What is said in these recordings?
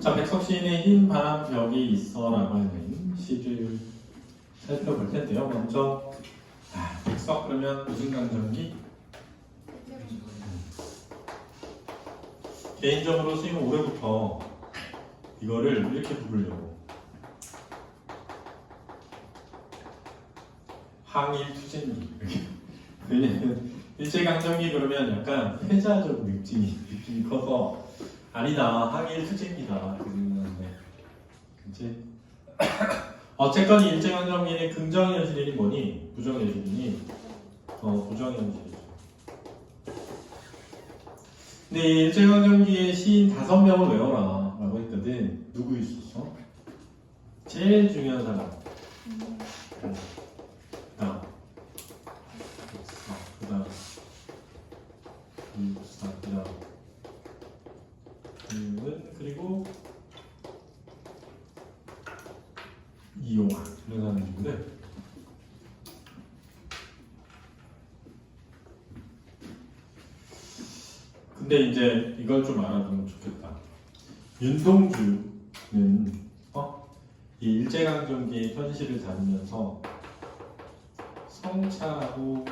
자, 백석 시인의 흰 바람 벽이 있어라고 하는 시를 살펴볼 텐데요. 먼저 백석 그러면 무슨 강정기? 개인적으로 선생님은 올해부터 이거를 이렇게 부르려고 항일 투쟁기. 왜냐면 일제강점기 그러면 약간 패자적 느낌이 커서 아니다 항일 투쟁기다 그렇게 생각하는데 그치? 어쨌건 일제강점기는 긍정현실이 뭐니? 부정현실이니? 부정현실이죠. 근데 일제강점기에 시인 5명을 외워라 라고 했거든. 누구 있었어? 제일 중요한 사람 그다음 이육사 그다음 그리고 이용화 이런 사람들인데 근데 이제 이걸 좀 알아두면 좋겠다. 윤동주는 이 일제강점기의 현실을 다루면서 성찰하고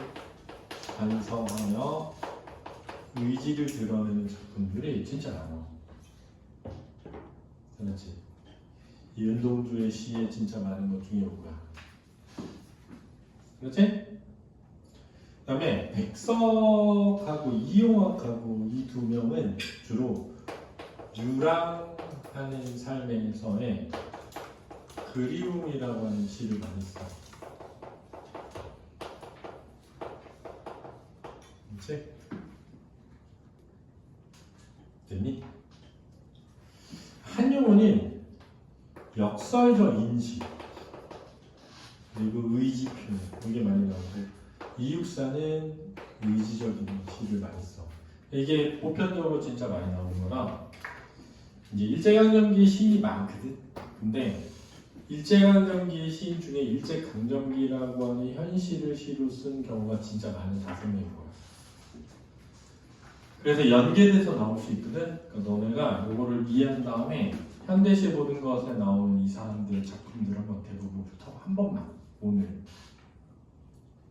반성하며 의지를 드러내는 작품들이 진짜 많아. 그렇지? 이 윤동주의 시에 진짜 많은 것 중에 뭐야? 그렇지? 그 다음에 백석하고 이용학하고 이 두 명은 주로 유랑하는 삶에서의 그리움이라고 하는 시를 많이 써. 그치? 됐니? 한용운은 역설적 인식 그리고 의지 표현 이게 많이 나오고 이육사는 의지적인 시를 많이 써. 이게 보편적으로 진짜 많이 나오는 거라 이제 일제강점기 시인이 많거든. 근데 일제강점기 시인 중에 일제강점기라고 하는 현실을 시로 쓴 경우가 진짜 많은 5명인 거야. 그래서 연계돼서 나올 수 있거든. 그러니까 너네가 이거를 이해한 다음에 현대시 모든 것에 나오는 이 사람들 작품들 한번 대부분부터 한 번만 오늘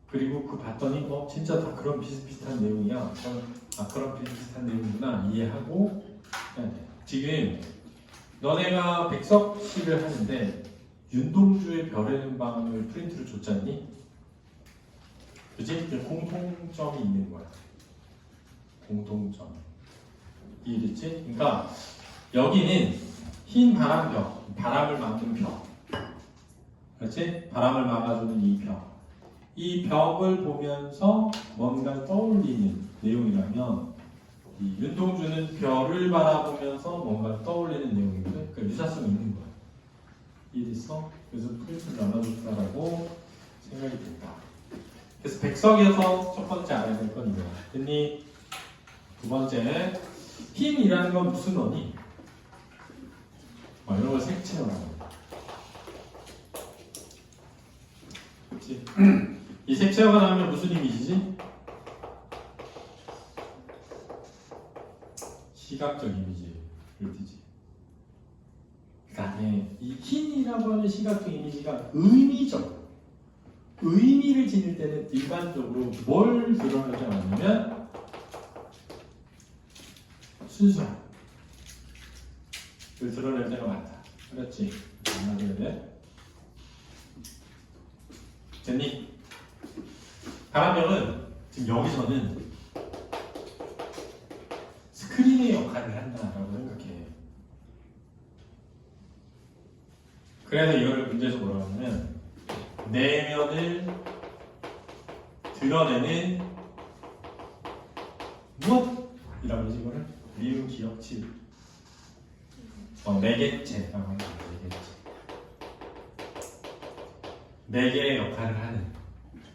그리고 그 봤더니 진짜 다 그런 비슷비슷한 내용이야. 그런 비슷비슷한 내용이구나 이해하고 해야 돼. 지금 너네가 백석 시를 하는데 윤동주의 별에는 밤을 프린트를 줬잖니? 그치? 공통점이 있는 거야. 공통점. 이해됐지? 그러니까 여기는 흰 바람벽, 바람을 막는 벽. 그렇지? 바람을 막아주는 이 벽. 이 벽을 보면서 뭔가 떠올리는 내용이라면 이 윤동주는 별을 바라보면서 뭔가 떠올리는 내용이거든. 그러니까 유사성이 있는 거야. 이해됐어? 그래서 프린트를 나눠줬다라고 생각이 된다. 그래서 백석에서 첫 번째 알아야 될 건 이거야. 됐니? 두 번째, 흰이라는 건 무슨 어니? 이런 걸 색채라고. 그렇지? 이 색채가 나오면 무슨 이미지지? 시각적 이미지를 띠지. 그 다음에 이 흰이라고 하는 시각적 이미지가 의미적 의미를 지닐 때는 일반적으로 뭘 드러내지 않냐면 순수함을 드러낼 때가 많다. 그렇지? 맞아야 돼. 됐니? 바람벽은 지금 여기서는 스크린의 역할을 한다라고 생각해. 그래서 이거를 문제에서 뭐라고 하냐면 내면을 드러내는 무엇이라고 하지 이거를? 미음 기억 칠 매개체라고 하는 거예요. 매개의 역할을 하는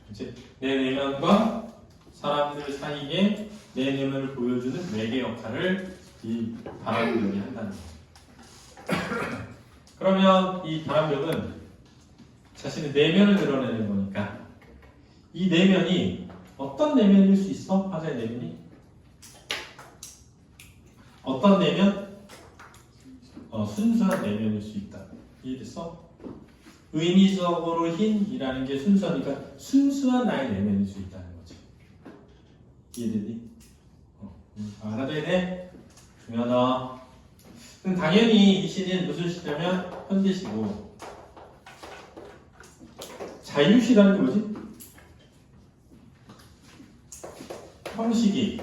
그치? 내 내면과 사람들 사이에 내 내면을 보여주는 매개 역할을 이 바람벽이 한다는 거예요. 그러면 이 바람벽은 자신의 내면을 드러내는 거니까 이 내면이 어떤 내면일 수 있어? 화자의 내면이? 어떤 내면? 순수한 내면일 수 있다. 이해됐어? 의미적으로 흰이라는 게 순수하니까 순수한 나의 내면일 수 있다는 거지. 이해되니? 알아둬야 돼. 중요하다. 그럼 당연히 이 시는 무슨 시냐면 현재시고, 자유시라는 게 뭐지? 형식이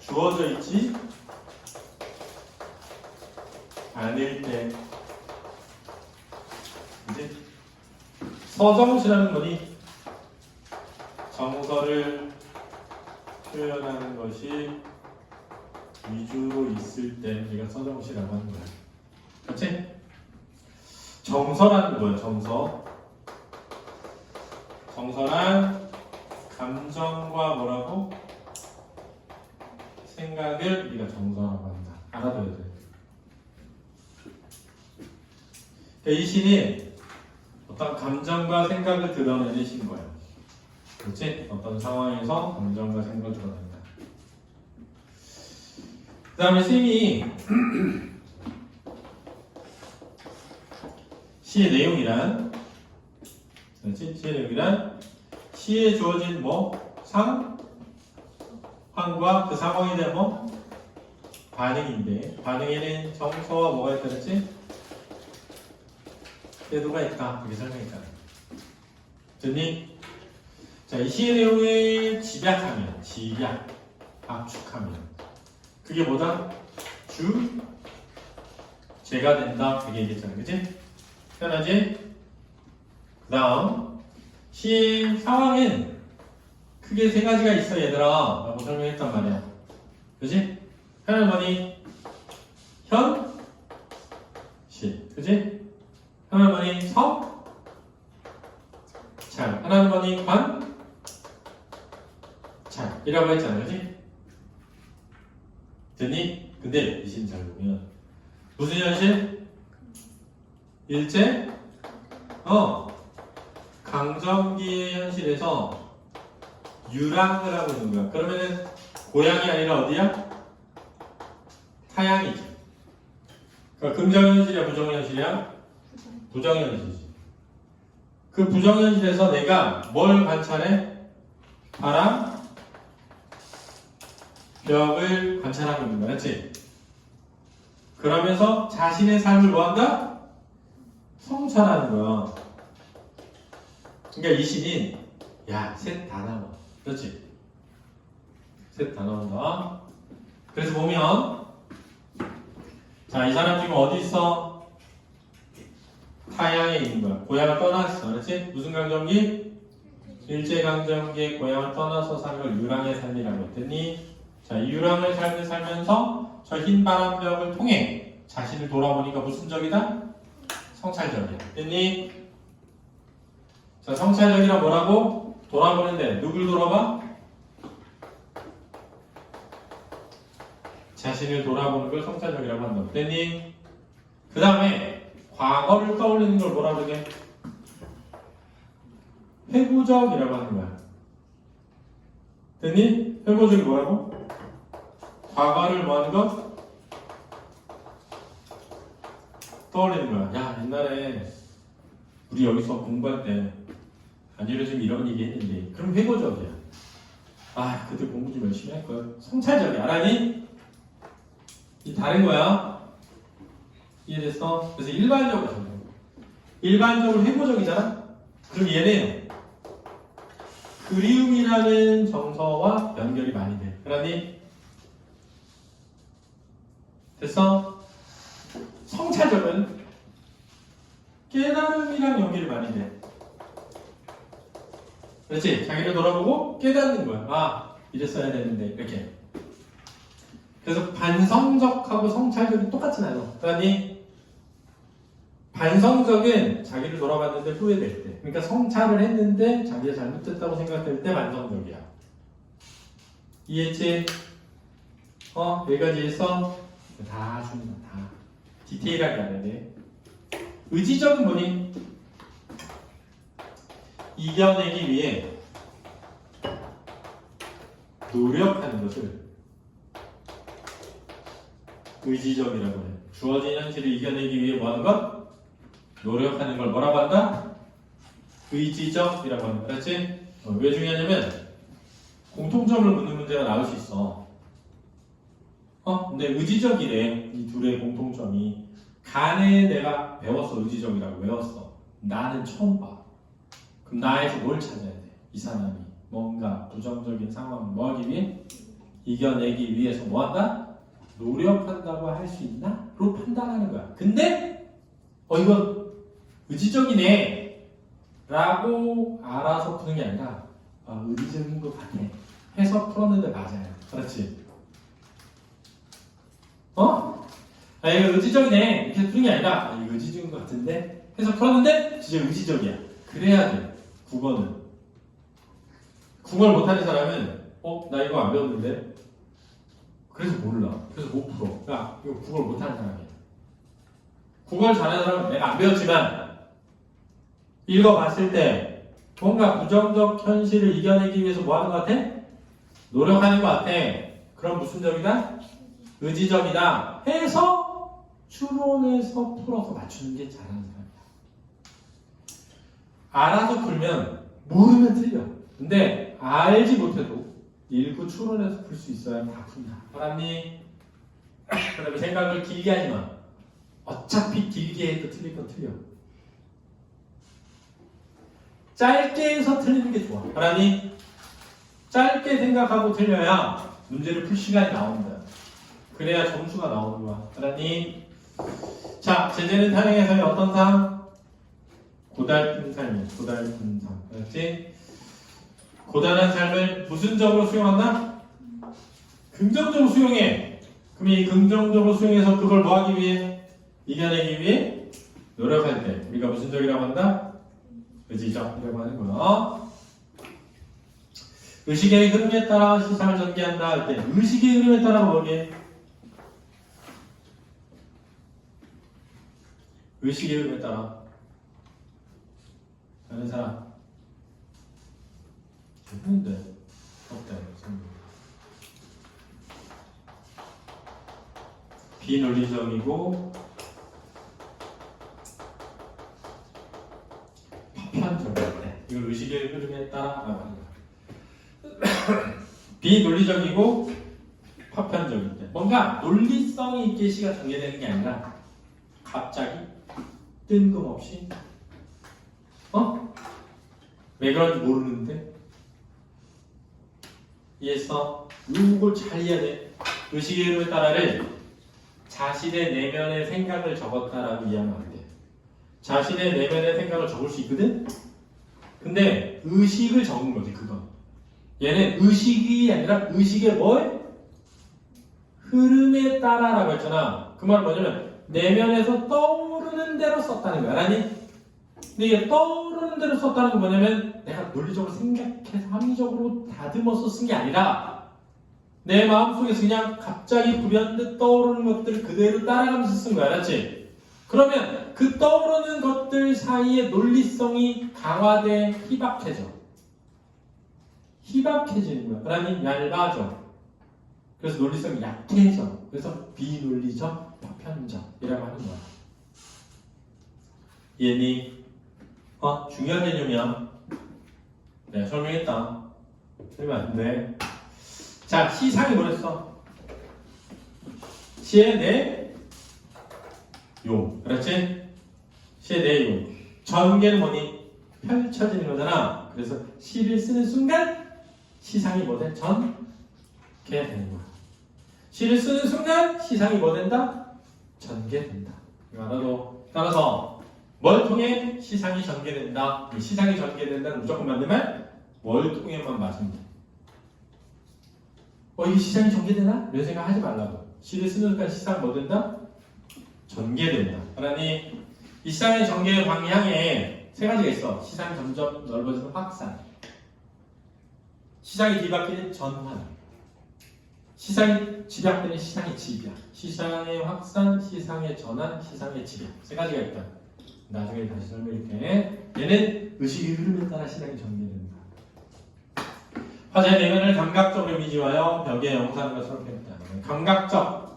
주어져 있지 않을 때, 이제 서정시라는 거니 정서를 표현하는 것이 위주로 있을 때 우리가 서정시라고 하는 거야. 그렇지? 정서라는 거야. 정서란 감정과 뭐라고? 생각을 우리가 정서라고 한다. 알아둬야 돼. 그러니까 이 시는 어떤 감정과 생각을 드러내는 시인 거야. 그렇지? 어떤 상황에서 감정과 생각을 드러낸다. 그 다음에 쌤이 시의 내용이란, 그렇지? 시의 내용이란 시에 주어진 상황과 그 상황에 대한 반응인데, 반응에는 정서와 뭐가 있다 그랬지? 태도가 있다. 그렇게 설명했잖아. 됐니? 자, 이 시의 내용을 집약하면, 압축하면, 그게 뭐다? 제가 된다. 그게 얘기했잖아. 그치? 편하지? 그 다음, 시의 상황은 크게 세 가지가 있어, 얘들아. 라고 설명했단 말이야. 그치? 하나는 뭐니? 시. 그치? 하나는 뭐니? 잘. 하나는 뭐니? 잘. 이라고 했잖아. 그치? 됐니? 근데 이 신 잘 보면 무슨 현실? 일제? 강점기의 현실에서 유랑을 하고 있는 거야. 그러면은 고향이 아니라 어디야? 타향이지. 그러니까 긍정현실이야, 부정현실이야? 부정현실이지. 그 부정현실에서 내가 뭘 관찰해? 바람, 벽을 관찰하고 있는 거야. 그렇지? 그러면서 자신의 삶을 뭐한다? 성찰하는 거야. 그러니까 이 신이 셋 다 나와. 그렇지? 셋 다 나온다. 그래서 보면 자, 이 사람 지금 어디 있어? 타향에 있는 거야. 고향을 떠났어. 그렇지? 무슨 강점기? 일제강점기에 고향을 떠나서 산 걸 유랑의 삶이라고 했더니, 자, 이 유랑의 삶을 살면서 저 흰 바람벽을 통해 자신을 돌아보니까 무슨 적이다? 성찰적이야. 됐니? 자, 성찰적이라 뭐라고? 돌아보는데 누굴 돌아봐? 자신을 돌아보는 걸 성찰적이라고 한다. 됐니? 그 다음에 과거를 떠올리는 걸 뭐라 그러게? 회고적이라고 하는 거야. 됐니? 회고적이 뭐라고? 과거를 뭐 하는 거? 떠올리는 거야. 야, 옛날에 우리 여기서 공부할 때 안유려 좀 이런 얘기 했는데, 그럼 회고적이야. 아, 그때 공부 좀 열심히 할 걸. 성찰적이야. 알았니? 이 다른 거야. 이해됐어? 그래서 일반적으로 회고적이잖아? 그럼 얘는 그리움이라는 정서와 연결이 많이 돼. 알았니? 됐어? 성찰적은 깨달음이랑 연결이 많이 돼. 그렇지? 자기를 돌아보고 깨닫는 거야. 아, 이랬어야 되는데. 이렇게. 그래서 반성적하고 성찰적이 똑같진 않아. 그러니 반성적은 자기를 돌아봤는데 후회될 때. 그러니까 성찰을 했는데 자기가 잘못됐다고 생각될 때 반성적이야. 이해했지? 여기까지 했어? 다 준다. 다. 디테일하게 알아야 돼. 의지적은 뭐니? 이겨내기 위해 노력하는 것을 의지적이라고 해. 주어진 현실을 이겨내기 위해 뭐 하는 것? 노력하는 걸 뭐라고 한다? 의지적이라고 하는 거. 그렇지? 왜 중요하냐면 공통점을 묻는 문제가 나올 수 있어. 근데 의지적이래. 이 둘의 공통점이. 간에 내가 배웠어. 의지적이라고 외웠어. 나는 처음 봐. 그럼 나에서 뭘 찾아야 돼? 이 사람이 뭔가 부정적인 상황을 뭐 하기 위해? 이겨내기 위해서 뭐 한다? 노력한다고 할 수 있나? 로 판단하는 거야. 근데 이거 의지적이네 라고 알아서 푸는 게 아니라 의지적인 것 같아 해서 풀었는데 맞아요. 그렇지? 이거 의지적이네 이렇게 푸는 게 아니라 이거 의지적인 것 같은데 해서 풀었는데 진짜 의지적이야. 그래야 돼. 국어는 국어를 못하는 사람은 나 이거 안 배웠는데 그래서 몰라. 그래서 못 풀어. 그러니까 이거 국어를 못하는 사람이야. 국어를 잘하는 사람은 내가 안 배웠지만 읽어봤을 때 뭔가 부정적 현실을 이겨내기 위해서 뭐 하는 것 같아? 노력하는 것 같아. 그럼 무슨 적이다? 의지적이다 해서 추론해서 풀어서 맞추는 게 잘하는 사람이야. 알아서 풀면 모르면 틀려. 근데 알지 못해도 읽고 추론해서 풀 수 있어야 다 푼다. 알았니? 그 다음에 생각을 길게 하지 마. 어차피 길게 해도 틀릴 건 틀려. 짧게 해서 틀리는 게 좋아. 알았니? 짧게 생각하고 틀려야 문제를 풀 시간이 나온다. 그래야 점수가 나오는 거야. 알았니? 자, 제재는 탄핵에서의 어떤 삶? 고달픈 삶이야. 고달픈 삶. 알았지? 고단한 삶을 무슨 적으로 수용한다? 긍정적으로 수용해. 그럼 이 긍정적으로 수용해서 그걸 뭐 하기 위해? 이겨내기 위해 노력할 때 우리가 무슨 적이라고 한다? 의지적이라고 하는 거야. 의식의 흐름에 따라 시상을 전개한다 할 때 의식의 흐름에 따라 뭐게? 의식의 흐름에 따라 다른 사람 했는데 어때? 비논리적이고 파편적일 때 이걸 의식의 흐름에 따라 나갑니다. 비논리적이고 파편적일 때 뭔가 논리성이 있게 시가 전개되는 게 아니라 갑자기 뜬금없이 왜 그런지 모르는데 이해했어? 이걸 잘 이해해야 돼. 의식의 흐름에 따라를 자신의 내면의 생각을 적었다라고 이해하면 안 돼. 자신의 내면의 생각을 적을 수 있거든? 근데 의식을 적은 거지 그건. 얘는 의식이 아니라 의식의 뭘? 흐름에 따라라고 했잖아. 그 말은 뭐냐면 내면에서 떠오르는 대로 썼다는 거야. 알았니? 근데 이게 떠오르는 대로 썼다는 건 뭐냐면 내가 논리적으로 생각해서 합리적으로 다듬어서 쓴 게 아니라 내 마음속에서 그냥 갑자기 불현듯 떠오르는 것들을 그대로 따라가면서 쓴 거야. 알았지? 그러면 그 떠오르는 것들 사이에 논리성이 강화돼 희박해져. 희박해지는 거야. 알았니? 얇아져. 그래서 논리성이 약해져. 그래서 비논리적, 파편적이라고 하는 거야. 이해니? 중요한 개념이야. 내가 설명했다. 설명 안 돼. 자, 시상이 뭐랬어? 시의 내용. 그렇지? 시의 내용. 전개는 뭐니? 펼쳐지는 거잖아. 그래서 시를 쓰는 순간 시상이 뭐 돼? 전개되는 거야. 시를 쓰는 순간 시상이 뭐 된다? 전개된다. 이거 알아도. 따라서 뭘 통해 시상이 전개된다? 시상이 전개된다는 무조건 맞는 말? 뭘 통해만 맞으면 돼. 이게 시상이 전개되나? 이런 생각 하지 말라고. 시를 쓰는 순간 시상 뭐 된다? 전개된다. 그러니 이 시상의 전개 방향에 세 가지가 있어. 시상이 점점 넓어지는 확산, 시상이 뒤바뀌는 전환, 시상이 집약되는 시상의 집약, 시상의 확산, 시상의 전환, 시상의 집약. 세 가지가 있다. 나중에 다시 설명할게. 얘는 의식의 흐름에 따라 시상이 전개된다. 화자의 내면을 감각적으로 이미지하여 벽에 영상한 것처럼 표현했다. 감각적.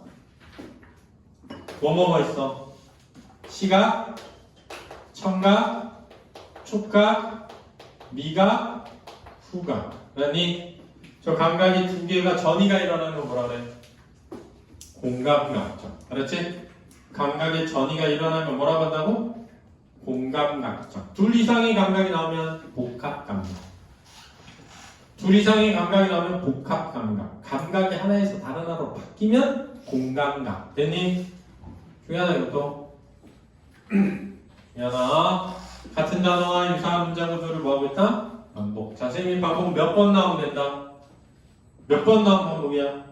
뭐뭐뭐 있어? 시각, 청각, 촉각, 미각, 후각. 그러니 저 감각이 두 개가 전이가 일어나는 거 뭐라 그래? 공감각정. 알았지? 감각의 전이가 일어나는 거 뭐라고 한다고? 공감각정. 둘 이상의 감각이 나오면 복합감각. 둘 이상의 감각이 나오면 복합감각. 감각이 하나에서 다른 하나로 바뀌면 공감각. 됐니? 중요하다 이것도. 미안하. 같은 단어와 유사한 문장 구조를 뭐하고 있다? 반복. 자, 선생님 반복 몇 번 나오면 된다? 몇 번 나오면 반복이야?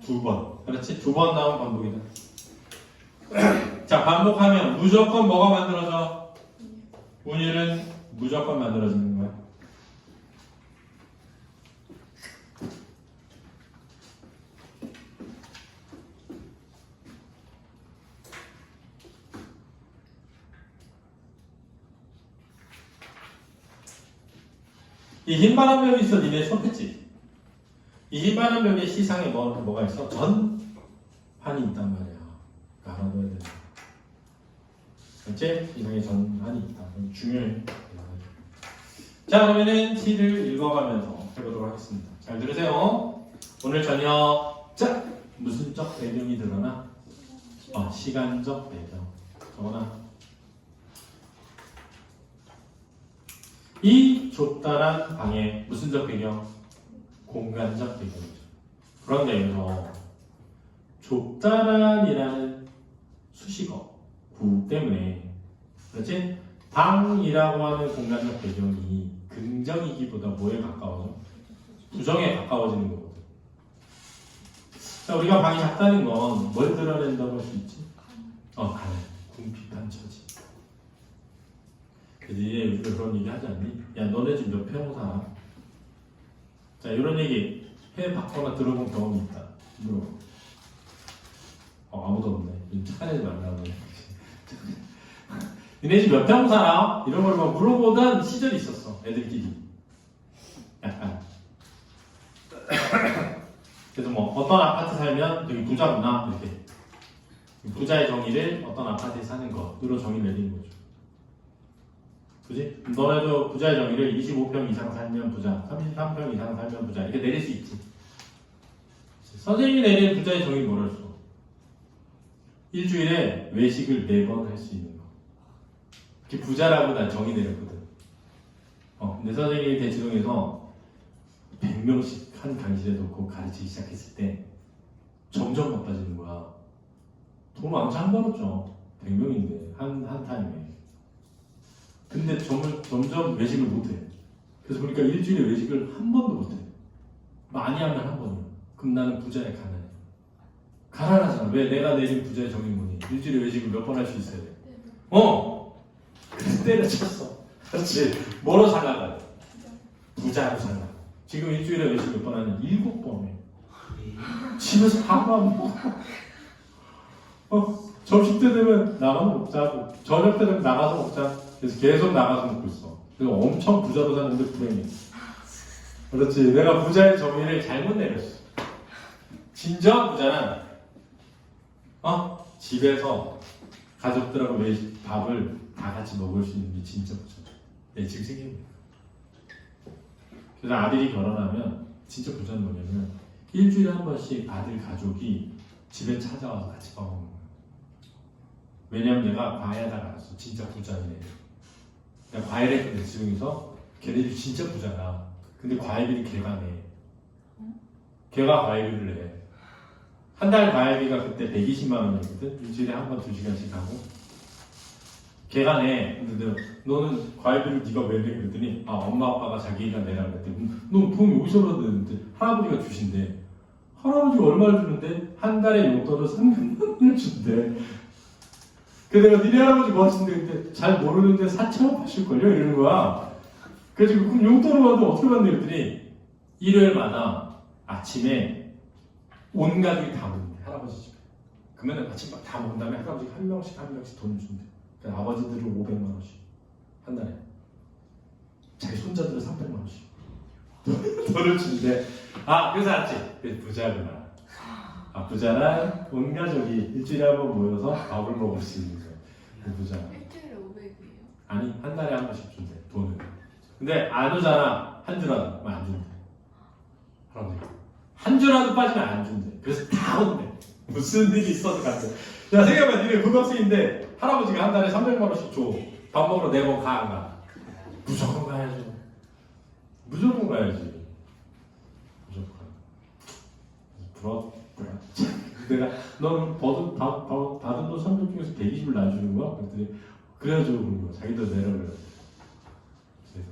2번. 그렇지? 2번 나오면 반복이다. 자, 반복하면 무조건 뭐가 만들어져? 운율은 무조건 만들어지는 거야. 이 흰바람 벽이 있어. 니네 수업했지? 이 흰바람 벽의 시상에 뭐가 있어? 전환이 있단 말이야. 알아둬야 돼. 그렇지? 시상에 전환이 있다. 중요해. 자, 그러면은 T를 읽어가면서 해보도록 하겠습니다. 잘 들으세요. 오늘 저녁 자 무슨적 배경이 드러나? 시간적 배경. 적어놔. 이 좁다란 방의 무슨적 배경? 공간적 배경이죠. 그런데 여기서 좁다란이라는 수식어 구 때문에 그렇지? 방이라고 하는 공간적 배경이 긍정이기보다 뭐에 가까워져? 부정에 가까워지는 거거든. 자, 우리가 방이 작다는 건 뭘 드러낸다고 할 수 있지? 가늘, 궁핍한 처지. 니네 요즘에 그런 얘기 하지 않니? 야, 너네 집 몇 평 살아? 자, 이런 얘기 해봤거나 들어본 경험이 있다. 물어봐. 아무도 없네. 착한 애지 말라고. 니네 집 몇 평 살아? 이런 걸 막 물어보던 시절이 있었어. 애들끼리. 약간. 그래서 뭐 어떤 아파트 살면 되게 부자구나. 이렇게. 부자의 정의를 어떤 아파트에 사는 것으로 정의 내리는 거죠. 그지? 너네도 부자의 정의를 25평 이상 살면 부자, 33평 이상 살면 부자 이렇게 내릴 수 있지. 선생님이 내린 부자의 정의 뭐랄 수? 일주일에 외식을 4번 할 수 있는 거. 그게 부자라고 난 정의 내렸거든. 근데 선생님이 대치동에서 100명씩 한 강의실에 놓고 가르치기 시작했을 때 점점 바빠지는 거야. 돈 왕창 벌었죠. 100명인데 한 타임에. 근데 점점 외식을 못해. 그래서 보니까 일주일에 외식을 한 번도 못해. 많이 하면 한 번이야. 그럼 나는 부자의 가난해. 가난하잖아. 왜? 내가 내린 부자의 정의 뭐니? 일주일에 외식을 몇 번 할 수 있어야 돼. 그래서 때려쳤어. 그렇지. 뭐로 살아가? 부자로 살아. 지금 일주일에 외식 몇 번 하냐? 7번 해. 집에서 밥도 안 먹고. 점심 때 되면 나가서 먹자고. 저녁 때 되면 나가서 먹자. 그래서 계속 나가서 먹고 있어. 그래서 엄청 부자로 사는데 불행해. 그렇지. 내가 부자의 정의를 잘못 내렸어. 진정한 부자는 집에서 가족들하고 밥을 다 같이 먹을 수 있는 게 진짜 부자다. 내 지금 생각해보니까. 그래서 아들이 결혼하면 진짜 부자는 뭐냐면 일주일에 한 번씩 아들 가족이 집에 찾아와서 같이 밥 먹는 거야. 왜냐면 내가 과외하다가 알았어. 진짜 부자네. 내가 과외를 했거든. 지금에서 걔네들 진짜 부자다. 근데 과외비는 걔가 내. 걔가 과외비를 내. 한 달 과외비가 그때 120만 원이었거든. 일주일에 한 번 2시간씩 하고. 걔가 내. 근데 너는 과외비를 네가 왜 내? 그랬더니 엄마 아빠가 자기가 내라고 그랬더니 너 돈 어디서 받았는데? 할아버지가 주신대. 할아버지가 얼마를 주는데? 한 달에 용돈으로 300만 원을 준대. 그래서 내가 니네 할아버지 뭐 하신대? 근데 잘 모르는데 4,000원 파실걸요? 이러는 거야. 그래서 그럼 용돈을 받으면 어떻게 받냐? 그랬더니 일요일마다 아침에 온 가족이 다 모인대. 할아버지 집에. 그러면 아침밥 다 먹은 다음에 할아버지가 한 명씩 돈을 준대. 그러니까 아버지들은 500만 원씩 한 달에. 자기 손자들은 300만 원씩 돈을 준대. 그래서 알았지. 그래서 부자구나. 부자란 온 가족이 일주일에 한 번 모여서 밥을 먹을 수 있는 거예요. 그 부자. 일주일에 500이에요? 아니 한 달에 한 번씩 준대 돈을. 근데 안 오잖아 한 주라도 그럼 안 준대. 할아버지 한 주라도 빠지면 안 준대. 그래서 다 온대. 무슨 일이 있어도 간대. 야 생각해봐 니네 고등학생인데 할아버지가 한 달에 300만 원씩 줘. 밥 먹으러 내고 가 안 가? 무조건 가야죠. 무조건 가야지. 무조건. 부럽더라. 내가 너는 받은 돈 300 중에서 120을 놔주는 거야? 그랬더니 그래야죠 그런 거. 자기도 내려그래. 그래서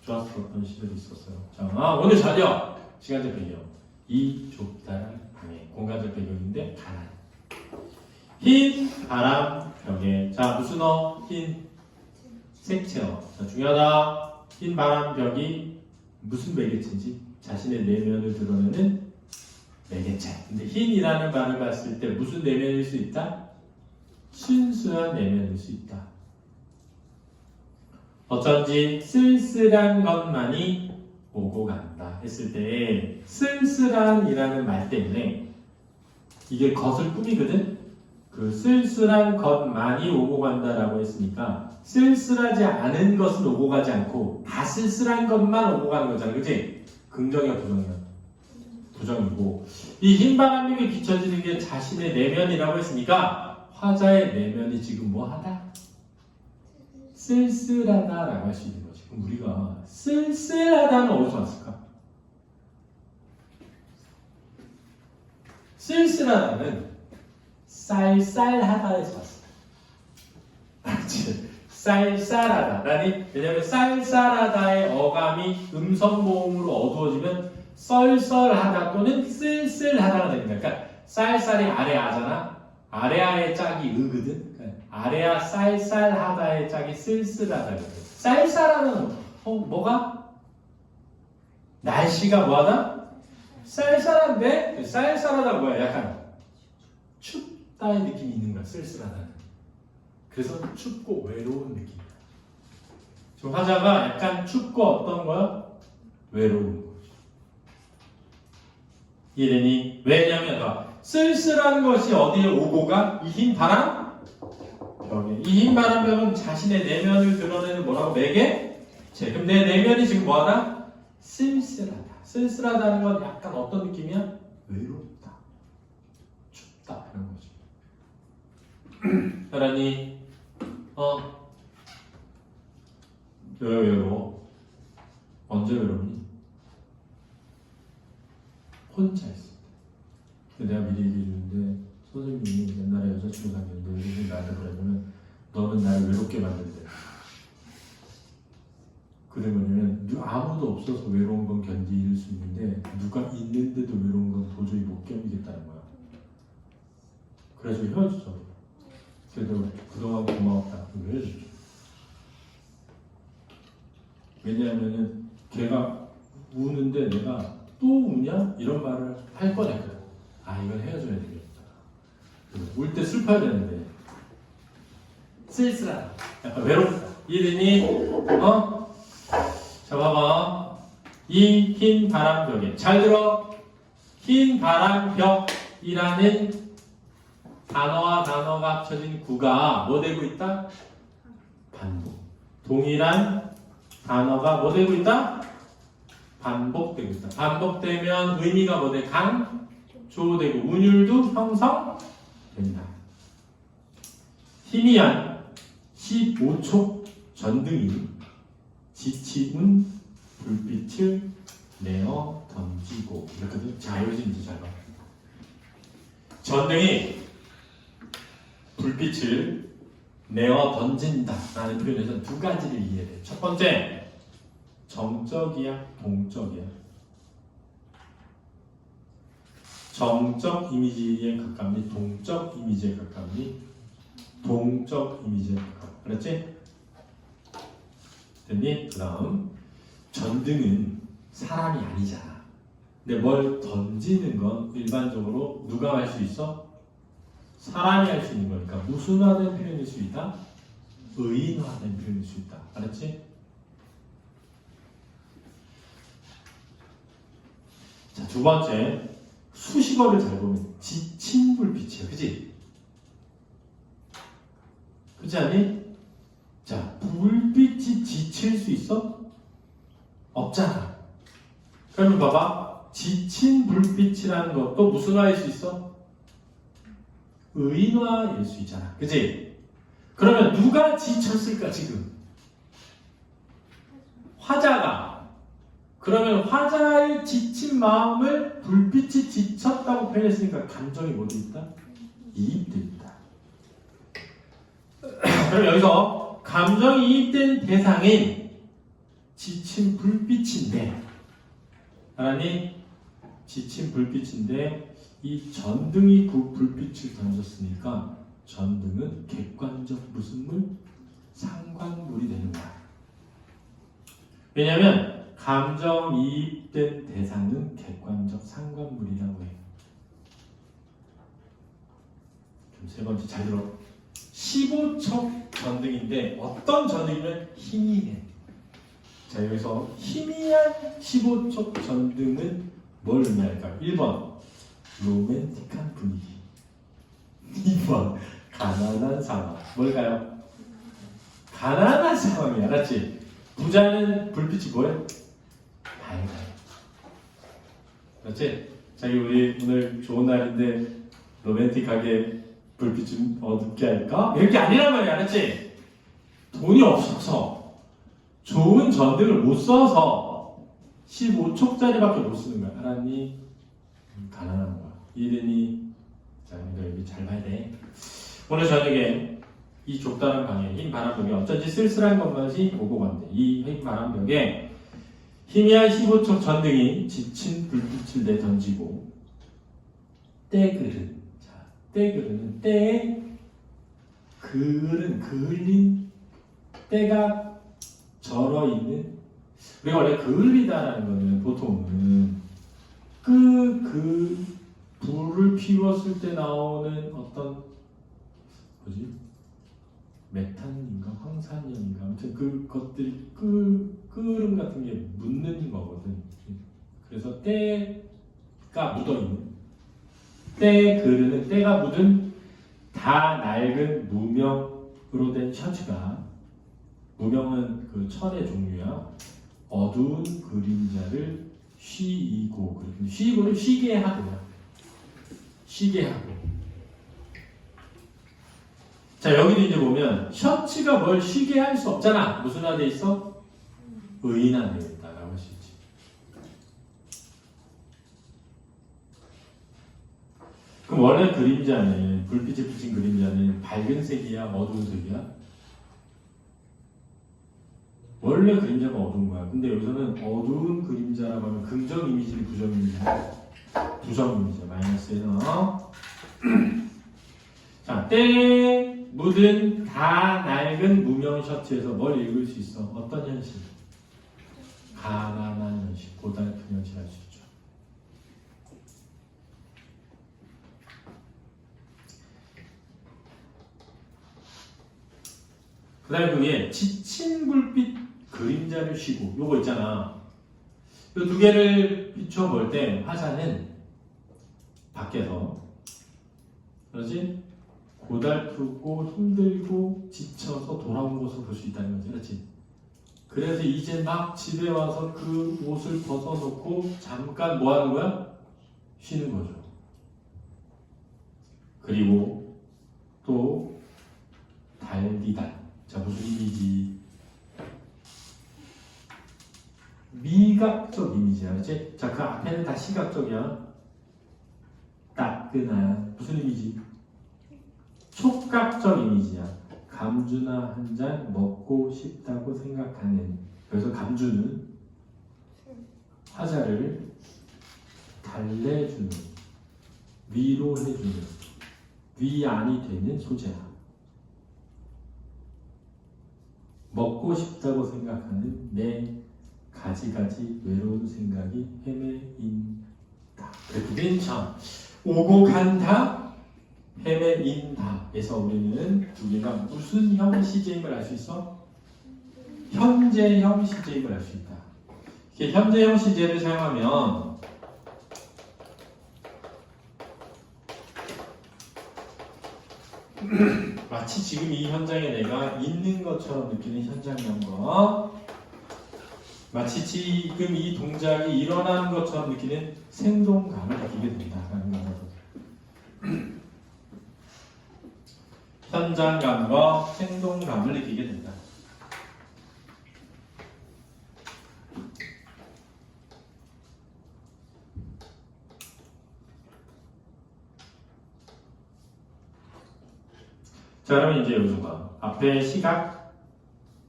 좋았었던 시절이 있었어요. 자, 오늘 자료 시간적 배경. 이 좁다란 방에 공간적 배경인데 가난. 흰 바람 벽에 자 무슨 흰 색채어. 자 중요하다. 흰 바람 벽이 무슨 매개체인지 자신의 내면을 드러내는 매개체. 근데 흰이라는 말을 봤을 때 무슨 내면일 수 있다? 순수한 내면일 수 있다. 어쩐지 쓸쓸한 것만이 오고 간다 했을 때 쓸쓸한이라는 말 때문에 이게 것을 꾸미거든. 그 쓸쓸한 것만이 오고 간다라고 했으니까 쓸쓸하지 않은 것은 오고 가지 않고 다 쓸쓸한 것만 오고 가는 거잖아, 그치? 긍정이야 부정이야? 부정이고 이 흰 바람벽에 비춰지는 게 자신의 내면이라고 했으니까 화자의 내면이 지금 뭐하다? 쓸쓸하다라고 할 수 있는 거지. 그럼 우리가 쓸쓸하다는 어디서 왔을까? 쓸쓸하다는 쌀쌀하다에서 왔어. 알지? 쌀쌀하다. 왜냐면 쌀쌀하다의 어감이 음성 모음으로 어두워지면 썰썰하다 또는 쓸쓸하다가 됩니다. 그러니까 쌀쌀이 아래아잖아. 아래아의 짝이 으거든. 그러니까 아래아 쌀쌀하다의 짝이 쓸쓸하다. 쌀쌀하는 뭐가? 날씨가 뭐하다? 쌀쌀한데 쌀쌀하다 뭐야? 약간 춥다의 느낌이 있는 거야. 쓸쓸하다는. 그래서 춥고 외로운 느낌이야. 지금 화자가 약간 춥고 어떤 거야? 외로운 거죠. 이래니 왜냐면 쓸쓸한 것이 어디에 오고 가? 이 흰 바람 벽에. 이 흰 바람 벽은 자신의 내면을 드러내는 뭐라고? 매개체. 그럼 내 내면이 지금 뭐하다? 쓸쓸하다. 쓸쓸하다는 건 약간 어떤 느낌이야? 외롭다. 춥다. 이런 거지. 그러니 왜 외로워? 언제 외롭니? 혼자 있을 때. 내가 미리 얘기해 주는데 선생님이 옛날에 여자친구 사귀었는데 요즘 나한테 그러면 너는 나를 외롭게 만든대. 그래 뭐냐면 아무도 없어서 외로운 건 견딜 수 있는데 누가 있는데도 외로운 건 도저히 못 견디겠다는 거야. 그래서 헤어지죠. 그래도 그동안 고마웠다. 그럼 헤어지죠. 왜냐하면은 걔가 우는데 내가 또 우냐? 이런 말을 할 뻔했거든. 이건 헤어져야 되겠다. 울 때 슬퍼야 되는데 쓸쓸하다. 약간 외롭다. 이러니 자 봐봐. 이 흰 바람벽에 잘 들어. 흰 바람벽이라는 단어와 단어가 합쳐진 구가 뭐 되고 있다? 반복. 동일한 단어가 뭐 되고 있다? 반복되고 있다. 반복되면 의미가 뭐 돼? 강조되고 운율도 형성된다. 희미한 15초 전등이 지치운 불빛을 내어 던지고 이렇게 자유진지 잘 봐. 전등이 불빛을 내어 던진다라는 표현에서 두 가지를 이해해야 돼. 첫 번째, 정적이야, 동적이야? 정적 이미지에 가깝니? 동적 이미지에 가깝니? 동적 이미지에 가깝니? 그렇지? 됐니? 그 다음, 전등은 사람이 아니잖아. 근데 뭘 던지는 건 일반적으로 누가 할 수 있어? 사람이 할 수 있는 거니까 무슨화된 표현일 수 있다? 의인화된 표현일 수 있다. 알았지? 자, 두 번째, 수식어를 잘 보면 지친 불빛이야. 그지? 그렇지 않니? 자, 불빛이 지칠 수 있어? 없잖아. 그러면 봐봐. 지친 불빛이라는 것도 무슨 화일 수 있어? 의인화일 수 있잖아. 그치? 그러면 누가 지쳤을까 지금? 화자가. 그러면 화자의 지친 마음을 불빛이 지쳤다고 표현했으니까 감정이 어디 있다? 이입돼 있다. 그럼 여기서 감정이 이입된 대상인 지친 불빛인데, 알았니? 지친 불빛인데 이 전등이 그 불빛을 던졌으니까 전등은 객관적 무슨 물? 상관물이 되는 거야. 왜냐하면 감정이입된 대상은 객관적 상관물이라고 해요. 그럼 세 번째 잘 들어. 15촉 전등인데 어떤 전등이면 희미해. 자, 여기서 희미한 15촉 전등은 뭘 의미할까? 1번 로맨틱한 분위기, 2번 가난한 상황. 뭘까요? 가난한 상황이야. 알았지? 부자는 불빛이 뭐야? 밝아요. 그렇지? 자기 우리 오늘 좋은 날인데 로맨틱하게 불빛 좀 어둡게 할까? 이렇게 아니란 말이야. 알았지? 돈이 없어서 좋은 전등을 못 써서 15촉짜리밖에 못 쓰는 거야. 알았니? 가난한 거야. 이해되니? 자, 우리가 여기 잘 봐야 돼. 오늘 저녁에 이 좁다란 방에 흰 바람벽에 어쩐지 쓸쓸한 것만이 오고 간대. 이 흰 바람벽에 희미한 15촉 전등이 지친 불빛을 내던지고 때그른. 자, 때그른은 때에 그을린 때가 절어 있는. 우리가 원래 그을리다라는 거는 보통은 그 불을 피웠을 때 나오는 어떤 뭐지? 메탄인가 황산염인가 아무튼 그것들이 끓음 같은 게 묻는 거거든. 그래서 때가 묻어있는, 때에 그르는 때가 묻은 다 낡은 무명으로 된 셔츠가, 무명은 그 철의 종류야. 어두운 그림자를 쉬이고, 그렇게 쉬이고를 쉬게 하고요. 쉬게 하고. 자, 여기도 이제 보면 셔츠가 뭘 쉬게 할 수 없잖아. 무슨 화돼 있어? 의인화되어 있다라고 할 수 있지. 그럼 원래 그림자는, 불빛에 비친 그림자는 밝은 색이야, 어두운 색이야? 원래 그림자가 어두운 거야. 근데 여기서는 어두운 그림자라고 하면 긍정 이미지를 부정 이미지야. 부정 이미지야. 마이너스에서. 자, 때에 묻은 다 낡은 무명 셔츠에서 뭘 읽을 수 있어? 어떤 현실? 가난한 현실, 고달픈 현실 할 수 있죠. 그 다음에 그 위에 지친 불빛 그림자를 쉬고, 요거 있잖아. 이 두 개를 비춰볼 때 화자는 밖에서, 그렇지? 고달프고 힘들고 지쳐서 돌아온 것을 볼 수 있다는 거지. 그렇지? 그래서 이제 막 집에 와서 그 옷을 벗어놓고 잠깐 뭐 하는 거야? 쉬는 거죠. 그리고 또 달디달. 자, 무슨 이미지? 미각적 이미지야. 그렇지? 자, 그 앞에는 다 시각적이야. 따끈한 무슨 이미지? 촉각적 이미지야. 감주나 한 잔 먹고 싶다고 생각하는. 그래서 감주는 화자를 달래주는, 위로해주는, 위안이 되는 소재야. 먹고 싶다고 생각하는 내 가지가지 외로운 생각이 헤매인다. 그렇게 참 오고 간다, 헤매인다에서 우리는 두 개가 무슨 형 시제임을 알 수 있어? 현재형 시제임을 알 수 있다. 이렇게 현재형 시제를 사용하면 마치 지금 이 현장에 내가 있는 것처럼 느끼는 현장감과 마치 지금 이 동작이 일어나는 것처럼 느끼는 생동감을 느끼게 된다라는 거거든요. 현장감과 생동감을 느끼게 된다. 자, 그러면 이제 여기서 봐. 앞에 시각,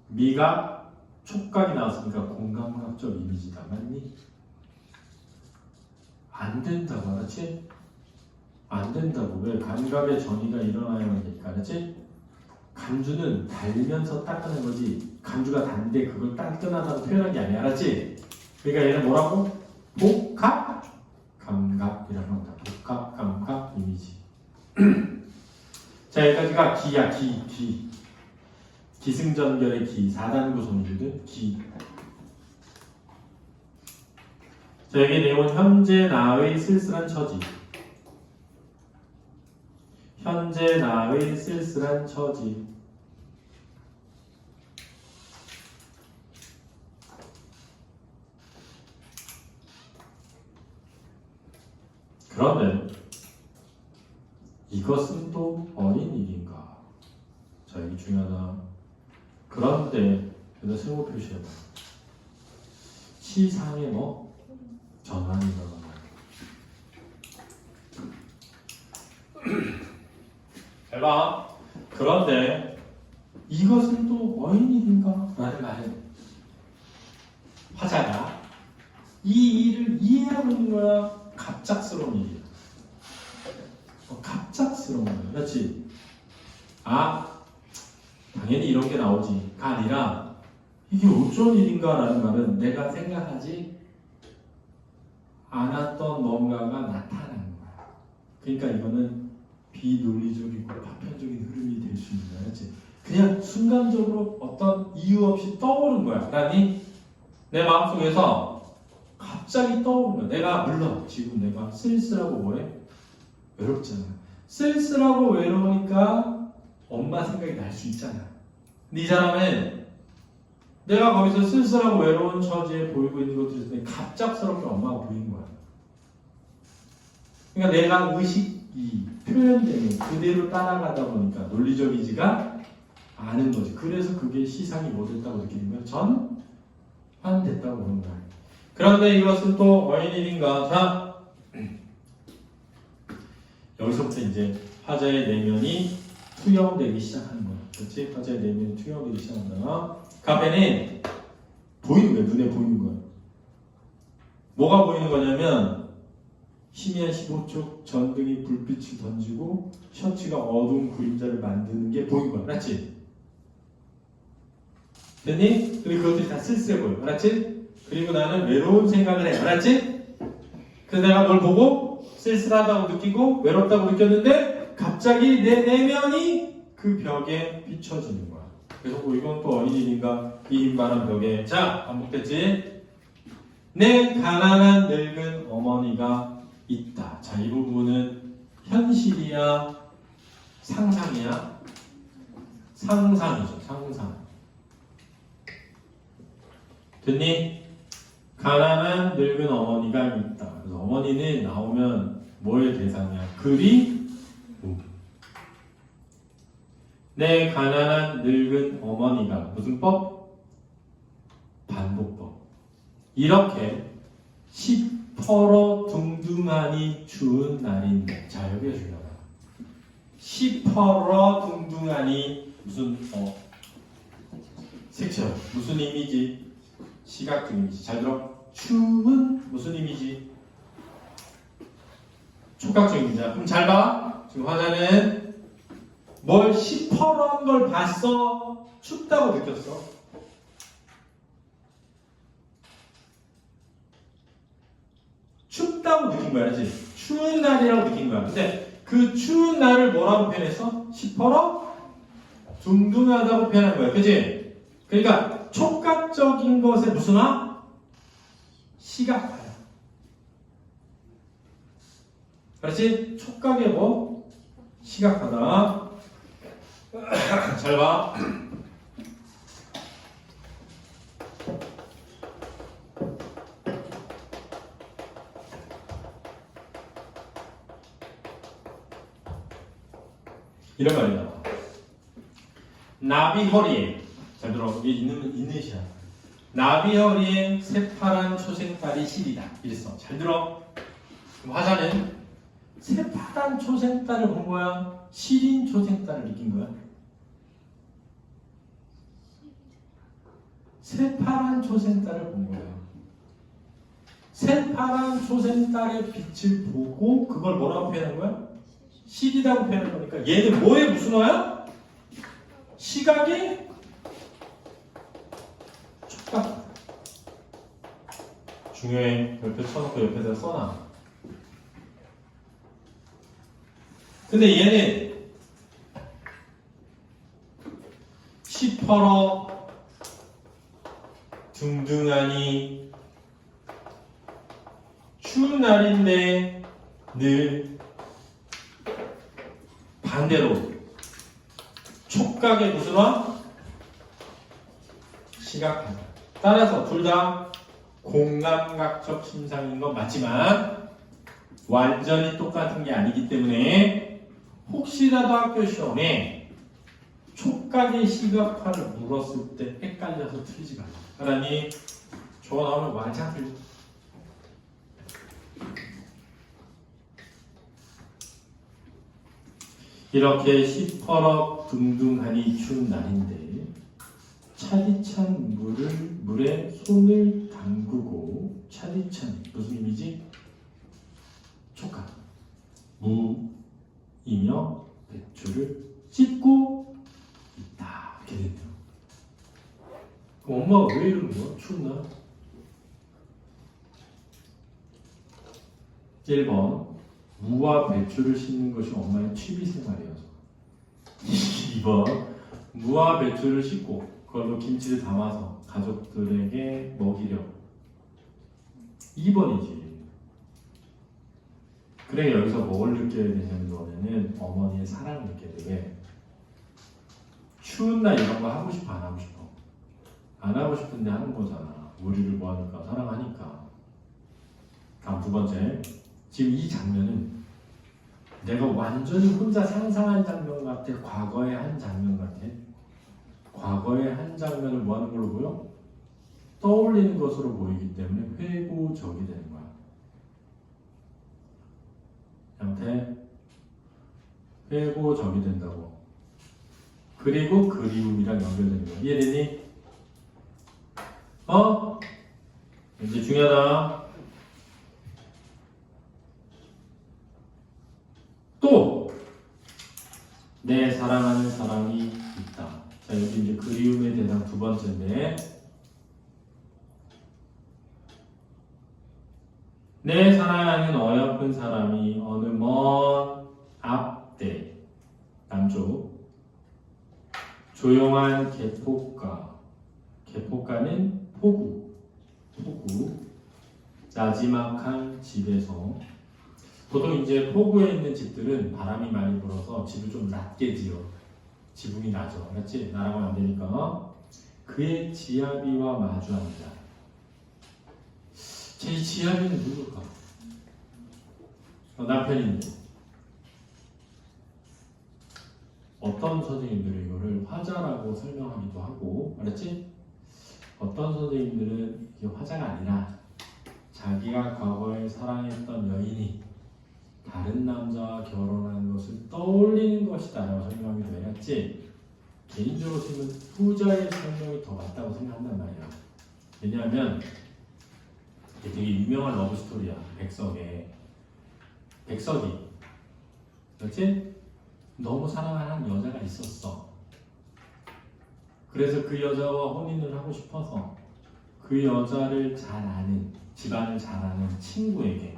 미각, 촉각이 나왔으니까 공감각적 이미지다. 맞니? 안 된다고, 알았지? 안 된다고. 왜? 감각의 전이가 일어나야 하니까, 알았지? 감주는 달면서 닦아낸 거지. 감주가 단데 그걸 따끈하다고 표현한 게 아니야, 알았지? 그러니까 얘는 뭐라고? 복합 감각이라고 합니다. 복합 감각 이미지. 자, 여기까지가 기야, 기. 기승전결의 기, 4단구 소리거든, 기. 자, 여기 내용은 현재 나의 쓸쓸한 처지. 현재 나의 쓸쓸한 처지. 그런데 이것은 또 어린 일인가? 자, 여기 중요하다. 그런데 여기다 세모 표시해봐. 시상에 뭐? 전환이가 잘 봐. 그런데 이것은 또 어린 일인가? 라는 말은 화자가 이 일을 이해하고 있는 거야? 갑작스러운 일이야. 갑작스러운 거야. 그렇지? 당연히 이런 게 나오지가 아니라 이게 어쩐 일인가 라는 말은 내가 생각하지 않았던 뭔가가 나타나는 거야. 그러니까 이거는 비논리적이고 파편적인 흐름이 될 수 있는 거야. 그렇지? 그냥 순간적으로 어떤 이유 없이 떠오른 거야. 그러니 내 마음속에서 갑자기 떠오른 거야. 내가 물론 지금 내가 쓸쓸하고 뭐해? 외롭잖아. 쓸쓸하고 외로우니까 엄마 생각이 날 수 있잖아. 근데 이 사람은 내가 거기서 쓸쓸하고 외로운 처지에 보이고 있는 것들이 있을 때 갑작스럽게 엄마가 보인 거야. 그러니까 내가 의식이 표현되는 그대로 따라가다 보니까 논리적이지가 않은 거지. 그래서 그게 시상이 뭐 됐다고 느끼는 거야? 전환됐다고 보는 거야. 그런데 이것은 또 어린 일인가? 자, 여기서부터 이제 화자의 내면이 투영되기 시작하는 거야. 그렇지? 화자의 내면이 투영되기 시작한다. 그 앞에는 보이는 거야. 눈에 보이는 거야. 뭐가 보이는 거냐면 희미한 15쪽 전등이 불빛을 던지고 셔츠가 어두운 그림자를 만드는 게 보인 거야. 알았지? 됐니? 그리고 그것들이 다 쓸쓸해 보여. 알았지? 그리고 나는 외로운 생각을 해. 알았지? 그래서 내가 뭘 보고 쓸쓸하다고 느끼고 외롭다고 느꼈는데 갑자기 내 내면이 그 벽에 비춰지는 거야. 그래서 이건 또 어린 일인가? 이 흰바람 벽에. 자, 반복됐지? 내 가난한 늙은 어머니가 있다. 자, 이 부분은 현실이야? 상상이야? 상상이죠. 상상. 됐니? 가난한 늙은 어머니가 있다. 그래서 어머니는 나오면 뭐의 대상이야? 그리움. 내 가난한 늙은 어머니가 무슨 법? 반복법. 이렇게 시퍼러 둥둥하니 추운 날인데. 자, 여기가 중요하다. 시퍼러 둥둥하니 무슨 색채 무슨 이미지? 시각적 이미지. 잘 들어. 추운 무슨 이미지? 촉각적 이미지야. 그럼 잘 봐. 지금 화자는 뭘 시퍼런 걸 봤어? 춥다고 느꼈어? 춥다고 느낀 거야, 알지? 추운 날이라고 느낀 거야. 근데 그 추운 날을 뭐라고 표현했어? 시퍼러? 둥둥하다고 표현한 거야, 그치? 그러니까 촉각적인 것에 무슨 화? 시각화야. 그렇지? 촉각의 뭐? 시각화다. 잘 봐. 이런 말이다. 나비 허리에, 잘 들어, 이게 있는 시야. 나비 허리에 새파란 초생딸이 시리다. 이랬어. 잘 들어. 그럼 화자는 새파란 초생딸을 본 거야? 시린 초생딸을 느낀 거야? 새파란 초생딸을 본 거야. 새파란 초생딸의 빛을 보고 그걸 뭐라고 표현한 거야? 시리다고 표현한 거니까 얘는 뭐에 무슨 어야? 시각이 촉각. 중요해. 옆에 쳐놓고 옆에다 써놔. 근데 얘는 시퍼러 둥둥하니 추운 날인데 늘 반대로 촉각에 무슨 와? 시각한다. 따라서 둘 다 공감각적 심상인 건 맞지만 완전히 똑같은 게 아니기 때문에 혹시라도 학교 시험에 촉각의 시각화를 물었을 때 헷갈려서 틀리지 말라. 그러니 저거 나오면 완창 틀려. 이렇게 시퍼럭 둥둥하니 추운 날인데 차디찬 물에 손을 담그고 차디찬 무슨 의미지? 촉각 무이며 배추를 씻고 있다. 이렇게 됐네요. 그럼 엄마가 왜 이러는 거야? 추운 날? 1번 무와 배추를 씻는 것이 엄마의 취미 생활이어서. 2번 무와 배추를 씻고 그걸로 김치를 담아서 가족들에게 먹이려. 2번이지. 그래 여기서 뭘 느껴야 되냐면 너네는 어머니의 사랑을 느껴야 돼. 왜? 추운 날 이런 거 하고 싶어 안 하고 싶어? 안 하고 싶은데 하는 거잖아. 우리를 뭐 하니까? 사랑하니까. 다음 두 번째. 지금 이 장면은 내가 완전히 혼자 상상한 장면 같아? 과거의 한 장면 같아? 과거의 한 장면을 뭐 하는 걸로 보여? 떠올리는 것으로 보이기 때문에 회고적이 되는 거야. 양태 회고적이 된다고. 그리고 그리움이랑 연결되는 거야. 이해되니? 이제 중요하다. 또 내 사랑하는 사람이 있다. 자 여기 이제 그리움의 대상 두 번째인데 내 사랑하는 어여쁜 사람이 어느 먼 앞대 남쪽 조용한 개포가는 포구 나지막한 집에서 보통 이제 포구에 있는 집들은 바람이 많이 불어서 집을 좀 낮게 지어. 지붕이 낮아. 알았지? 날아가면 안 되니까. 그의 지아비와 마주한다. 제 지아비는 누굴까? 남편인데. 어떤 선생님들은 이거를 화자라고 설명하기도 하고, 알았지? 어떤 선생님들은 이게 화자가 아니라 자기가 과거에 사랑했던 여인이 다른 남자와 결혼한 것을 떠올리는 것이다 라고 설명하기도 해야지. 개인적으로 쓰면 후자의 설명이 더 맞다고 생각한단 말이야. 왜냐하면 이게 되게 유명한 러브스토리야. 백석이 그렇지? 너무 사랑하는 여자가 있었어. 그래서 그 여자와 혼인을 하고 싶어서 그 여자를 잘 아는, 집안을 잘 아는 친구에게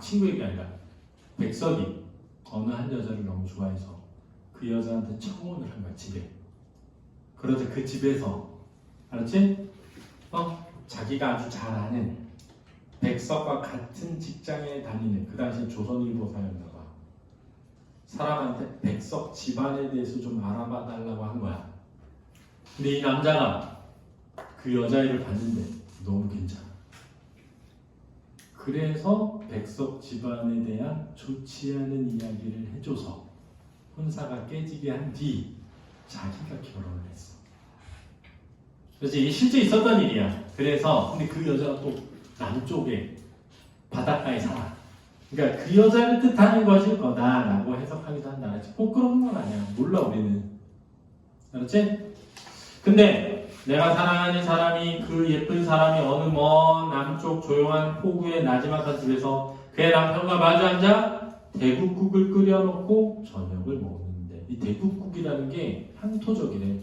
친구에게 아니라 백석이 어느 한 여자를 너무 좋아해서 그 여자한테 청혼을 한 거야. 집에. 그러자 그 집에서 알았지? 자기가 아주 잘 아는 백석과 같은 직장에 다니는 그 당시 조선일보사였나 봐. 사람한테 백석 집안에 대해서 좀 알아봐 달라고 한 거야. 근데 이 남자가 그 여자애를 봤는데 너무 괜찮아. 그래서 백석 집안에 대한 좋지 않은 이야기를 해줘서 혼사가 깨지게 한 뒤 자기가 결혼을 했어. 그래서 이게 실제 있었던 일이야. 그래서 근데 그 여자가 또 남쪽에 바닷가에 살아. 그러니까 그 여자를 뜻하는 것일 거다라고 해석하기도 한다. 알았지? 꼭 그런 건 아니야. 몰라 우리는. 알았지? 근데 내가 사랑하는 사람이 그 예쁜 사람이 어느 먼 남쪽 조용한 포구의 나지막한 집에서 그의 남편과 마주 앉아 대국국을 끓여놓고 저녁을 먹는데 이 대국국이라는 게 향토적이래.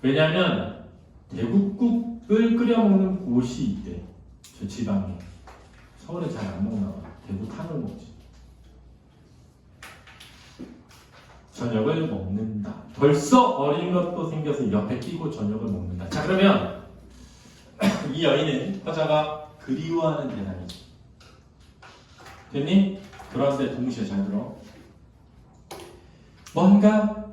왜냐하면 대국국을 끓여 먹는 곳이 있대. 저 지방에. 서울에 잘 안 먹나 봐. 대구탕을 먹지. 저녁을 먹는다. 벌써 어린 것도 생겨서 옆에 끼고 저녁을 먹는다. 자, 그러면 이 여인은 화자가 그리워하는 대상이지. 됐니? 그런데 동시에 잘 들어. 뭔가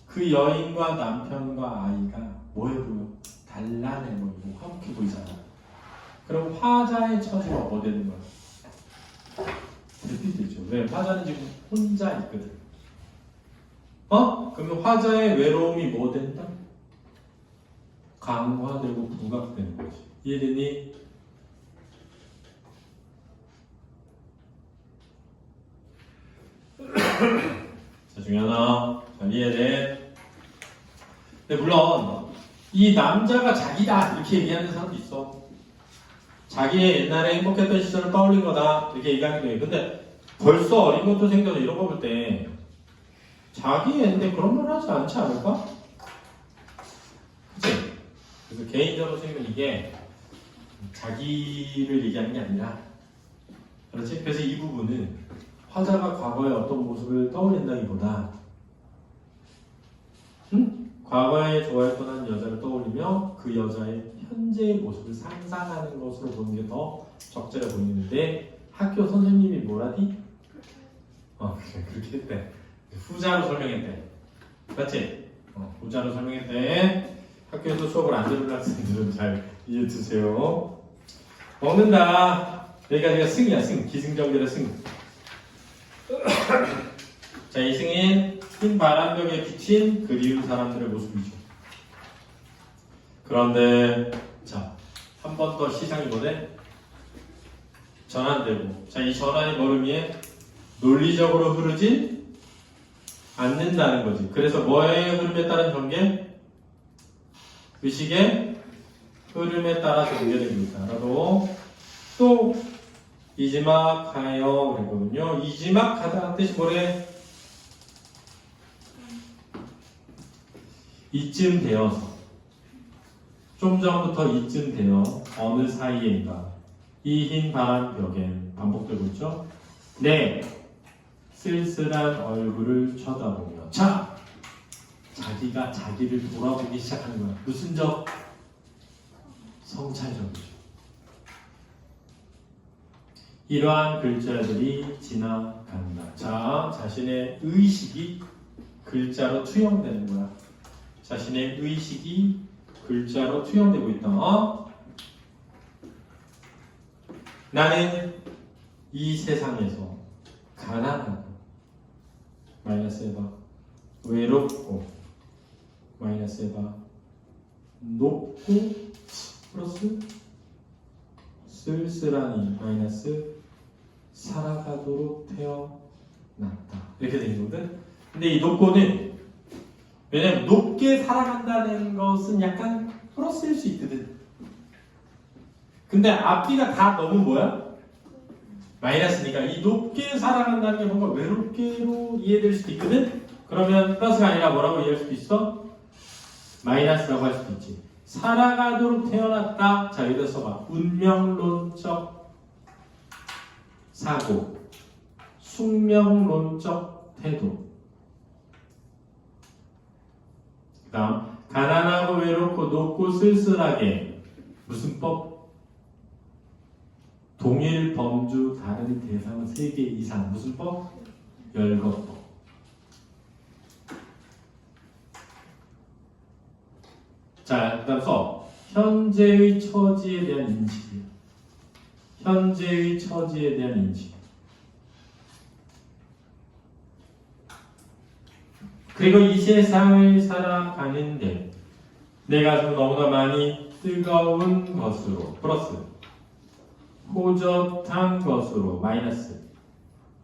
그 여인과 남편과 아이가 뭐해 보여? 단란해 보이고 화목해 보이잖아. 그럼 화자의 처지가 뭐 되는 거야? 대피되죠. 왜? 화자는 지금 혼자 있거든. 그러면 화자의 외로움이 뭐 된다? 강화되고 부각되는 거지. 이해되니? 자, 중요하다. 잘 이해돼. 근데 물론 이 남자가 자기다 이렇게 얘기하는 사람도 있어. 자기의 옛날에 행복했던 시절을 떠올린 거다 이렇게 얘기하기도 해. 근데 벌써 어린 것도 생겨서 이런 거 볼 때 자기 애인데 그런 말 하지 않지 않을까? 그치? 그래서 개인적으로 생각은 이게 자기를 얘기하는 게 아니라 그렇지? 그래서 이 부분은 화자가 과거의 어떤 모습을 떠올린다기보다 과거에 좋아했던 한 여자를 떠올리며 그 여자의 현재의 모습을 상상하는 것으로 보는 게 더 적절해 보이는데 학교 선생님이 뭐라디? 그래, 그렇게 했대. 후자로 설명했대. 맞지? 후자로 설명했대. 학교에서 수업을 안 들은 학생들은 잘 이해해 주세요. 먹는다. 여기까지가 승이야, 승. 기승전결의 승. 자, 이 승인 흰 바람벽에 비친 그리운 사람들의 모습이죠. 그런데 자, 한 번 더 시상이 뭐래? 전환되고. 자, 이 전환이 뭐를 위해? 논리적으로 흐르지 않는다는 거지. 그래서 뭐의 흐름에 따른 전개? 의식의 흐름에 따라 전개되고 있다. 라고 또 이지막하여 그랬거든요. 이지막하다는 뜻이 뭐래? 이쯤 되어서 좀 전부터 이쯤 되어 어느 사이에인가 이 흰 바람벽엔 반복되고 있죠. 네, 쓸쓸한 얼굴을 쳐다보며 자, 자기가 자기를 돌아보기 시작하는 거야. 무슨 적? 성찰적이죠. 이러한 글자들이 지나간다. 자, 자신의 의식이 글자로 투영되는 거야. 자신의 의식이 글자로 투영되고 있다. 나는 이 세상에서 가난하고 마이너스 해봐 외롭고 마이너스 해봐 높고 플러스 쓸쓸하니 마이너스 살아가도록 태어났다. 이렇게 되는 거거든. 근데 이 높고는 왜냐면 높게 살아간다는 것은 약간 플러스일 수 있거든. 근데 앞뒤가 다 너무 뭐야? 마이너스니까 이 높게 살아간다는 게 뭔가 외롭게로 이해될 수도 있거든. 그러면 플러스가 아니라 뭐라고 이해할 수도 있어? 마이너스라고 할 수도 있지. 살아가도록 태어났다. 자, 여기다 써봐. 운명론적 사고, 숙명론적 태도. 그 다음 가난하고 외롭고 높고 쓸쓸하게 무슨 법? 동일 범주 다른 대상 3개 이상 무슨 법? 열거법. 자, 그 다음 써. 현재의 처지에 대한 인식이에요. 현재의 처지에 대한 인식. 그리고 이 세상을 살아가는데 내가 좀 너무나 많이 뜨거운 것으로 플러스 호젓한 것으로 마이너스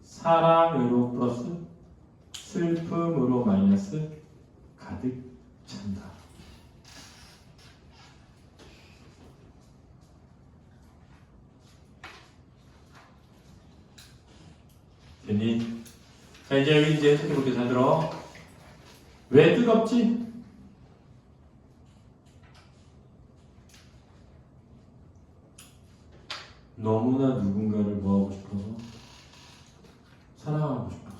사랑으로 플러스 슬픔으로 마이너스 가득 찬다. 됐니? 자, 이제 여기 이제 해석해볼게. 잘 들어. 왜 뜨겁지? 너무나 누군가를 뭐하고 싶어서? 사랑하고 싶어서.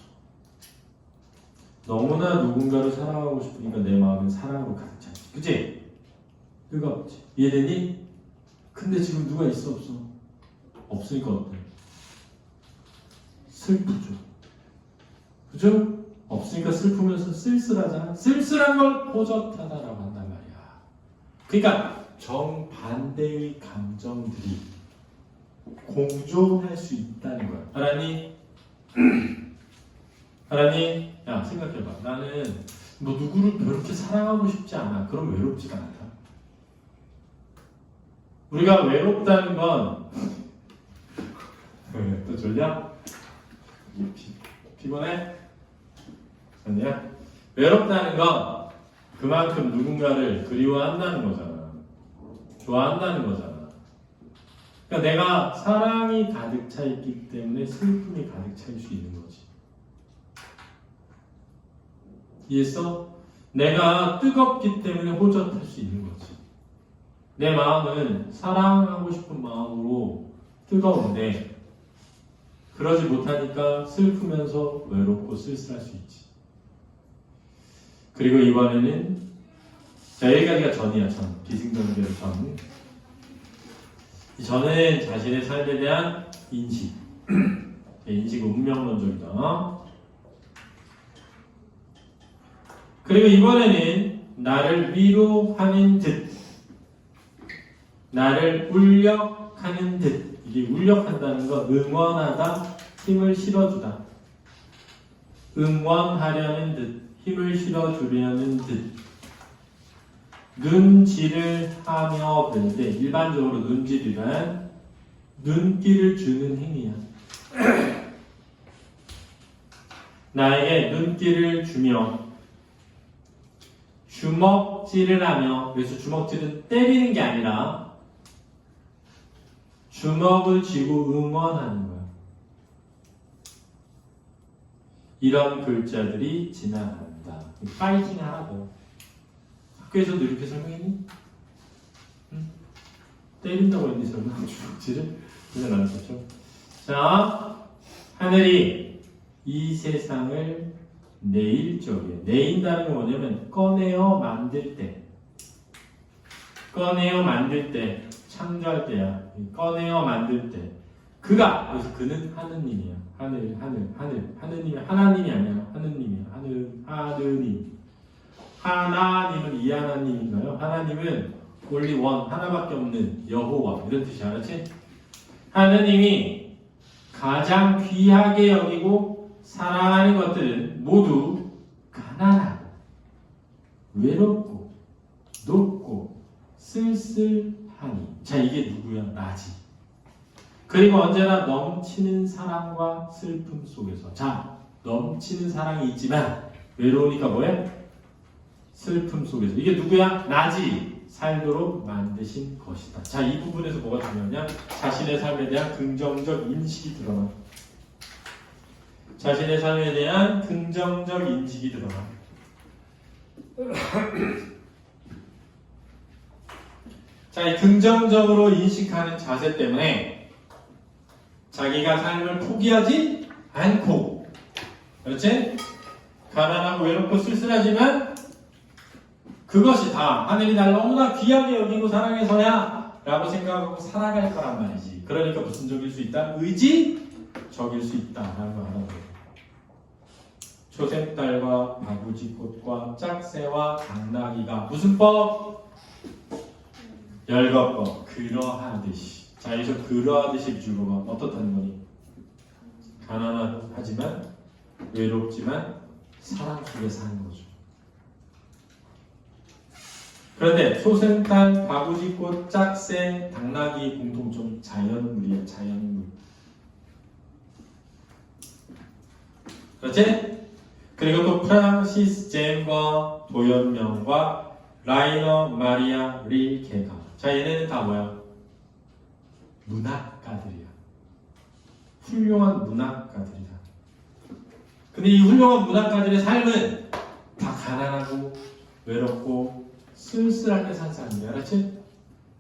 너무나 누군가를 사랑하고 싶으니까 내 마음은 사랑으로 가득 차지. 그치? 뜨겁지. 이해되니? 근데 지금 누가 있어 없어? 없으니까 어때? 슬프죠. 그죠? 없으니까 슬프면서 쓸쓸하잖아. 쓸쓸한 걸 호젓하다라고 한단 말이야. 그러니까 정반대의 감정들이 공존할 수 있다는 거야. 알았니? 알았니? 야, 생각해봐. 나는 뭐 누구를 그렇게 사랑하고 싶지 않아. 그럼 외롭지가 않다. 우리가 외롭다는 건 또 졸려? 피곤해? 아니야? 외롭다는 건 그만큼 누군가를 그리워한다는 거잖아. 좋아한다는 거잖아. 그러니까 내가 사랑이 가득 차 있기 때문에 슬픔이 가득 차일 수 있는 거지. 이해했어? 내가 뜨겁기 때문에 호젓할 수 있는 거지. 내 마음은 사랑하고 싶은 마음으로 뜨거운데 그러지 못하니까 슬프면서 외롭고 쓸쓸할 수 있지. 그리고 이번에는 자, 여기까지가 전이야. 전. 기승전결의 전. 이 전은 자신의 삶에 대한 인식. 인식 운명론적이다. 그리고 이번에는 나를 위로하는 듯, 나를 울력하는 듯. 이게 울력한다는 건 응원하다, 힘을 실어주다. 응원하려는 듯, 힘을 실어주려는 듯. 눈질을 하며 그런데 일반적으로 눈질이란 눈길을 주는 행위야. 나에게 눈길을 주며 주먹질을 하며, 그래서 주먹질은 때리는 게 아니라 주먹을 쥐고 응원하는 거야. 이런 글자들이 지나간다. 파이팅 하라고. 학교에서도 이렇게 설명했니? 응? 때린다고 했니 설마? 주먹질을? 그냥 안 썼죠. 자, 하늘이 이 세상을 내일 적에, 내인다는 건 뭐냐면 꺼내어 만들 때, 꺼내어 만들 때, 창조할 때야. 꺼내어 만들 때, 그가, 그래서 그는 하느님이야. 하느님이 하나님이 아니야. 하느님이야. 하느님. 하나님은 이 하나님인가요? 하나님은 only one, 하나밖에 없는 여호와, 이런 뜻이 알았지? 하느님이 가장 귀하게 여기고 사랑하는 것들은 모두 가난하고 외롭고 높고 쓸쓸하니. 자, 이게 누구야? 나지. 그리고 언제나 넘치는 사랑과 슬픔 속에서. 자, 넘치는 사랑이 있지만 외로우니까 뭐해? 슬픔 속에서. 이게 누구야? 나지. 살도록 만드신 것이다. 자, 이 부분에서 뭐가 중요하냐? 자신의 삶에 대한 긍정적 인식이 드러나. 자신의 삶에 대한 긍정적 인식이 드러나. 자, 이 긍정적으로 인식하는 자세 때문에 자기가 삶을 포기하지 않고, 그렇지? 가난하고 외롭고 쓸쓸하지만 그것이 다 하늘이 날 너무나 귀하게 여기고 사랑해서야 라고 생각하고 살아갈 거란 말이지. 그러니까 무슨 적일 수 있다? 의지적일 수 있다 라는 거 알아보고. 소생딸과 바구지꽃과 짝새와 당나귀가 무슨 법? 열거법. 그러하듯이. 자, 여기서 그러하듯이 주어가 어떻다는 거니? 가난하지만 외롭지만 사랑 속에 사는 거죠. 그런데 소생딸, 바구지꽃, 짝새, 당나귀 공통점 자연물이에요. 자연물. 그렇지? 그리고 또 프란시스 제임과 도연명과 라이너 마리아 릴케가. 자, 얘네는 다 뭐야? 문학가들이야. 훌륭한 문학가들이다. 근데 이 훌륭한 문학가들의 삶은 다 가난하고 외롭고 쓸쓸하게 산 사람이야. 알았지?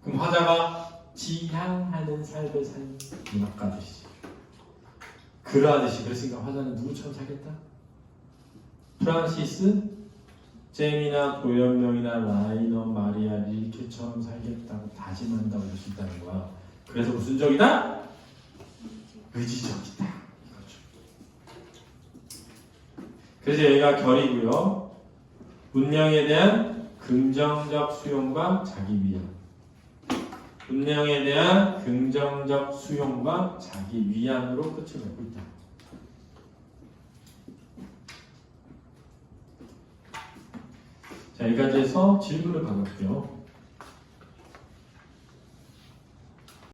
그럼 화자가 지향하는 삶을 산 문학가들이지. 그러하듯이. 그랬으니까 화자는 누구처럼 살겠다? 프란시스, 잼이나 도연명이나 라이너, 마리아, 릴케처럼 살겠다고 다짐한다고 할 수 있다는 거야. 그래서 무슨 적이다? 의지적이다. 이거죠. 그래서 여기가 결이고요. 문명에 대한 긍정적 수용과 자기 위안. 문명에 대한 긍정적 수용과 자기 위안으로 끝을 맺고 있다. 자, 여기까지 해서 질문을 받을게요.